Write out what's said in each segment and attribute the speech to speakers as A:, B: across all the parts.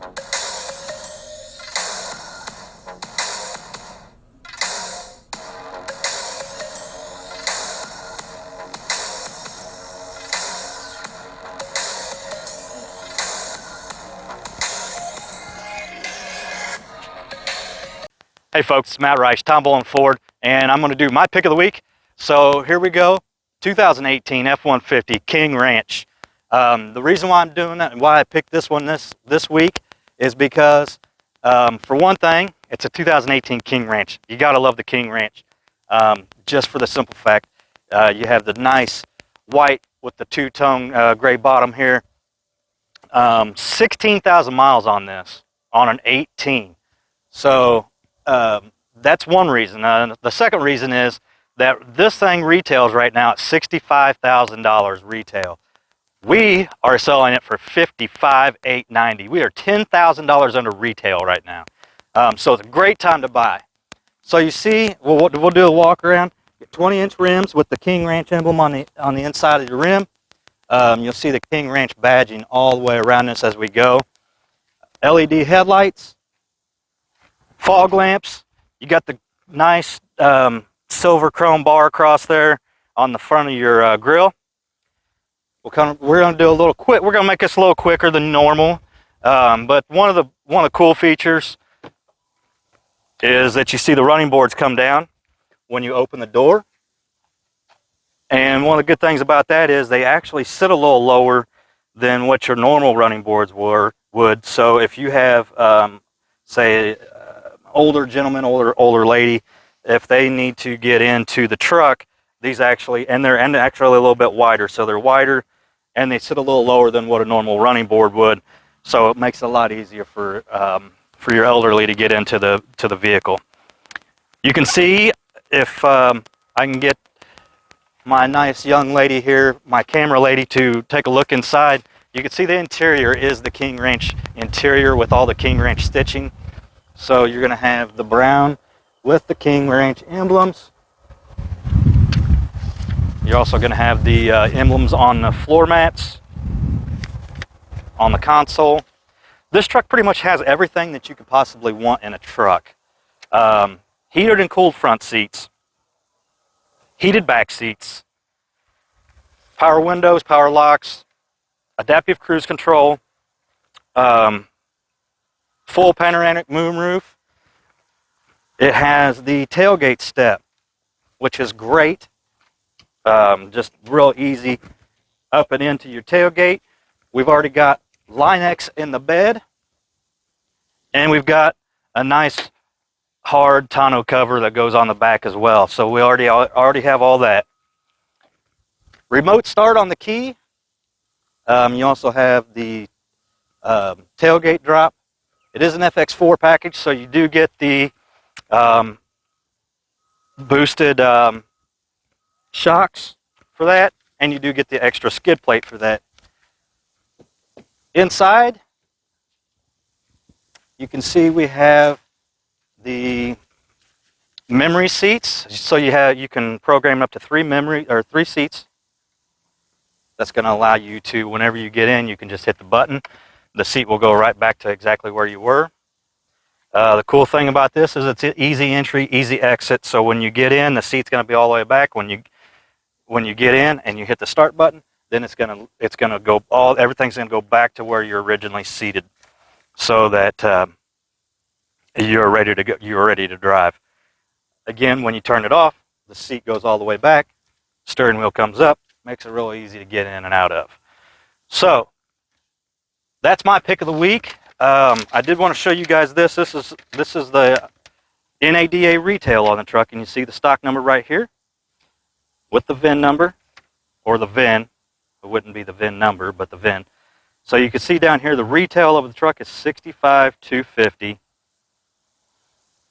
A: Hey folks, it's Matt Reich, Tom Bowling Ford, and I'm going to do my pick of the week. So here we go, 2018 F-150 King Ranch. The reason why I'm doing that and why I picked this one this week is because, for one thing, it's a 2018 King Ranch. You got to love the King Ranch, just for the simple fact you have the nice white with the two-tone gray bottom here. 16,000 miles on this, on an 18. So that's one reason. The second reason is that this thing retails right now at $65,000 retail. We are selling it for $55,890. We are $10,000 under retail right now. So it's a great time to buy. So you see, we'll do a walk around. 20-inch rims with the King Ranch emblem on the inside of your rim. You'll see the King Ranch badging all the way around this as we go. LED headlights. Fog lamps. You got the nice silver chrome bar across there on the front of your grill. We're going to do a little quick. We're going to make this a little quicker than normal. But one of the cool features is that you see the running boards come down when you open the door. And one of the good things about that is they actually sit a little lower than what your normal running boards would. So if you have, say, older gentleman, older lady, if they need to get into the truck, these actually, and they're actually a little bit wider, so they're wider and they sit a little lower than what a normal running board would, so it makes it a lot easier for your elderly to get into the vehicle. You can see, if I can get my nice young lady here, my camera lady, to take a look inside, you can see the interior is the King Ranch interior with all the King Ranch stitching. So you're going to have the brown with the King Ranch emblems. You're also going to have the emblems on the floor mats, on the console. This truck pretty much has everything that you could possibly want in a truck. Heated and cooled front seats, heated back seats, power windows, power locks, adaptive cruise control, full panoramic moonroof. It has the tailgate step, which is great. Just real easy up and into your tailgate. We've already got Line-X in the bed, and we've got a nice hard tonneau cover that goes on the back as well. So we already have all that. Remote start on the key. You also have the tailgate drop. It is an FX4 package, so you do get the boosted shocks for that, and you do get the extra skid plate for that. Inside, you can see we have the memory seats. So you can program up to three seats. That's going to allow you to, whenever you get in, you can just hit the button. The seat will go right back to exactly where you were. The cool thing about this is it's easy entry, easy exit. So when you get in, the seat's going to be all the way back. When you get in and you hit the start button, then everything's going to go back to where you're originally seated, so that you're ready to go. You're ready to drive. Again, when you turn it off, the seat goes all the way back. Steering wheel comes up, makes it real easy to get in and out of. So that's my pick of the week. I did want to show you guys this. This is the NADA retail on the truck, and you see the stock number right here with the VIN number, or the VIN. It wouldn't be the VIN number, but the VIN. So you can see down here the retail of the truck is $65,250,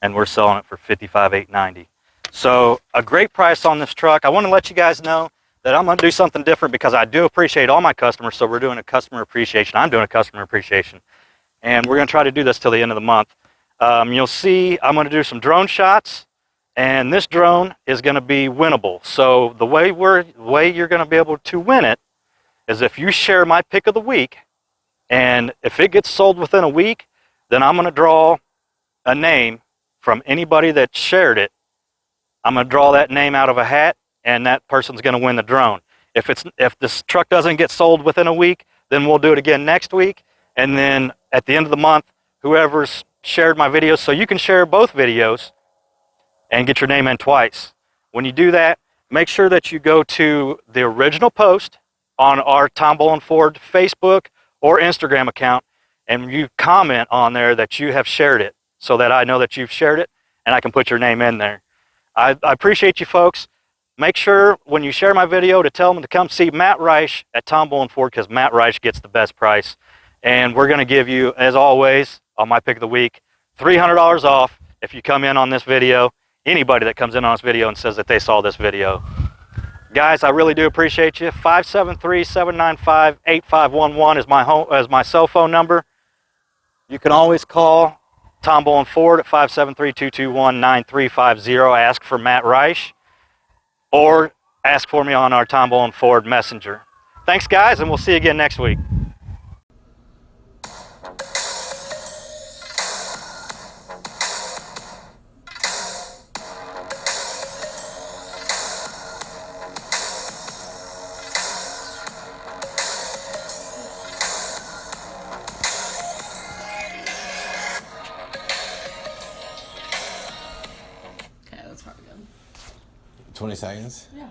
A: and we're selling it for $55,890. So a great price on this truck. I want to let you guys know that I'm going to do something different because I do appreciate all my customers, so we're doing a customer appreciation. I'm doing a customer appreciation. And we're going to try to do this till the end of the month. You'll see I'm going to do some drone shots, and this drone is going to be winnable. So the way you're going to be able to win it is if you share my pick of the week And if it gets sold within a week, then I'm going to draw a name from anybody that shared it. I'm going to draw that name out of a hat, and that person's going to win the drone. If this truck doesn't get sold within a week, then we'll do it again next week. And then at the end of the month, whoever's shared my videos, so you can share both videos and get your name in twice. When you do that, make sure that you go to the original post on our Tom Bowling Ford Facebook or Instagram account, and you comment on there that you have shared it, so that I know that you've shared it and I can put your name in there. I appreciate you folks. Make sure when you share my video to tell them to come see Matt Reich at Tom Bowling Ford, because Matt Reich gets the best price. And we're going to give you, as always, on my pick of the week, $300 off if you come in on this video. Anybody that comes in on this video and says that they saw this video. Guys, I really do appreciate you. 573-795-8511 is my cell phone number. You can always call Tom Bowling Ford at 573-221-9350. Ask for Matt Reich, or ask for me on our Tom Bowling Ford Messenger. Thanks, guys, and we'll see you again next week.
B: Okay, that's probably good.
C: 20 seconds?
B: Yeah.